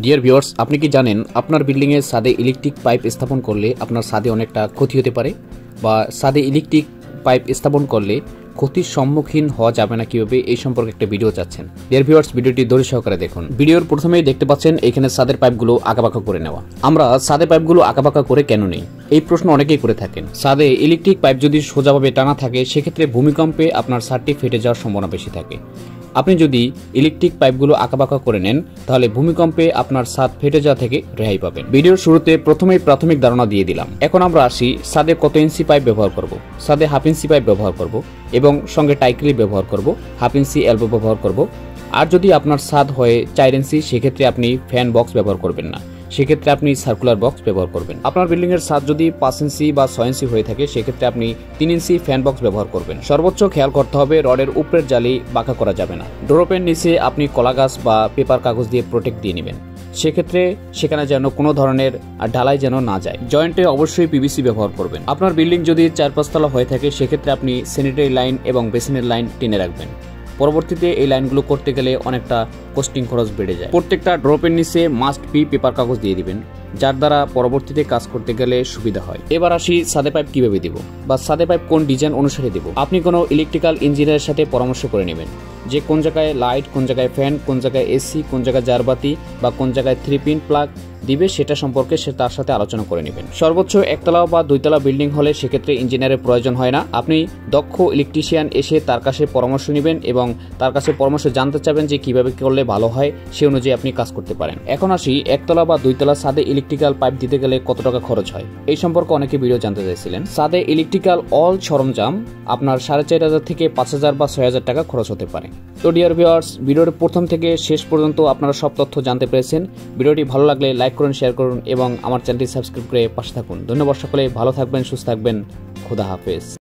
Dear viewers, আপনি কি জানেন আপনার বিল্ডিংয়ের ছাদে ইলেকট্রিক পাইপ স্থাপন করলে আপনার ছাদে অনেকটা ক্ষতি হতে পারে, বা ছাদে ইলেকট্রিক পাইপ স্থাপন করলে ক্ষতির সম্মুখীন হওয়া যাবে না কিভাবে, এই সম্পর্কে একটা ভিডিও চাচ্ছেন। ডিয়ার ভিউয়ার্স, ভিডিওটি ধৈর্য সহকারে দেখুন। ভিডিওর প্রথমেই দেখতে পাচ্ছেন এখানে ছাদের পাইপগুলো আঁকাবাঁকা করে নেওয়া। আমরা ছাদে পাইপগুলো আঁকাবাঁকা করে কেন নেই, এই প্রশ্ন অনেকেই করে থাকেন। ছাদে ইলেকট্রিক পাইপ যদি সোজাভাবে টানা থাকে সেক্ষেত্রে ভূমিকম্পে আপনার ছাদটি ফেটে যাওয়ার সম্ভাবনা বেশি থাকে। আপনি যদি ইলেকট্রিক পাইপগুলো আঁকাবাঁকা করে নেন তাহলে ভূমিকম্পে আপনার ছাদ ফেটে যাওয়া থেকে রেহাই পাবেন। ভিডিওর শুরুতে প্রথমেই প্রাথমিক ধারণা দিয়ে দিলাম। এখন আমরা আসি ছাদে কত ইঞ্চি পাইপ ব্যবহার করব। ছাদে হাফ ইঞ্চি পাইপ ব্যবহার করব এবং সঙ্গে টাইক্লি ব্যবহার করব, হাফ ইঞ্চি এলবো ব্যবহার করব। আর যদি আপনার ছাদ হয় 4 ইঞ্চি সেক্ষেত্রে আপনি ফ্যান বক্স ব্যবহার করবেন না, সেক্ষেত্রে আপনি সার্কুলার বক্স ব্যবহার করবেন। আপনার বিল্ডিং এর ছাদ যদি 5 ইঞ্চি বা 6 ইঞ্চি হয়ে থাকে সেক্ষেত্রে আপনি 3 ইঞ্চি ফ্যান বক্স ব্যবহার করবেন। সর্বোচ্চ খেয়াল করতে হবে রডের উপরের জালি বাঁকা করা যাবে না। ডোরপের নিচে আপনি কলা গাছ বা পেপার কাগজ দিয়ে প্রোটেক্ট দিয়ে নেবেন, সেক্ষেত্রে সেখানে যেন কোনো ধরনের ঢালাই যেন না যায়। জয়েন্টে অবশ্যই পিভিসি ব্যবহার করবেন। আপনার বিল্ডিং যদি 4-5 তলা হয়ে থাকে সেক্ষেত্রে আপনি স্যানিটারি লাইন এবং বেসিনের লাইন টেনে রাখবেন। পরবর্তীতে এই লাইনগুলো করতে গেলে অনেকটা কস্টিং খরচ বেড়ে যায়। প্রত্যেকটা ড্রপের নিচে মাস্ট বি পেপার কাগজ দিয়ে দিবেন, যার দ্বারা পরবর্তীতে কাজ করতে গেলে সুবিধা হয়। এবার আসি ছাদে পাইপ কিভাবে দিব বা ছাদে পাইপ কোন ডিজাইন অনুসারে দিব। আপনি কোনো ইলেকট্রিক্যাল ইঞ্জিনিয়ারের সাথে পরামর্শ করে নেবেন যে কোন জায়গায় লাইট, কোন জায়গায় ফ্যান, কোন জায়গায় এসি, কোন জায়গায় জারবাতি বা কোন জায়গায় 3-পিন প্লাগ দিবে, সেটা সম্পর্কে তার সাথে আলোচনা করে নেবেন। সর্বোচ্চ 1 তলা বা 2 তলা বিল্ডিং হলে সেক্ষেত্রে ইঞ্জিনিয়ারের প্রয়োজন হয় না। আপনি দক্ষ ইলেকট্রিশিয়ান এসে তার কাছে পরামর্শ নেবেন এবং তার কাছে পরামর্শ জানতে চাবেন যে কিভাবে করলে ভালো হয়, সে অনুযায়ী আপনি কাজ করতে পারেন। এখন আসি 1 তলা বা 2 তলা ছাদে ইলেকট্রিক্যাল পাইপ দিতে গেলে কত টাকা খরচ হয়, এই সম্পর্কে অনেকে ভিডিও জানতে চাইছিলেন। ছাদে ইলেকট্রিক্যাল অল সরঞ্জাম আপনার 4,500 থেকে 5,000 বা 6,000 টাকা খরচ হতে পারে। তো ডিয়ার ভিউয়ার্স, ভিডিওর প্রথম থেকে শেষ পর্যন্ত আপনারা সব তথ্য জানতে পেরেছেন। ভিডিওটি ভালো লাগলে লাইক করুন, শেয়ার করুন এবং আমার চ্যানেলটি সাবস্ক্রাইব করে পাশে থাকুন। ধন্যবাদ সকলে, ভালো থাকবেন, সুস্থ থাকবেন, খোদা হাফেজ।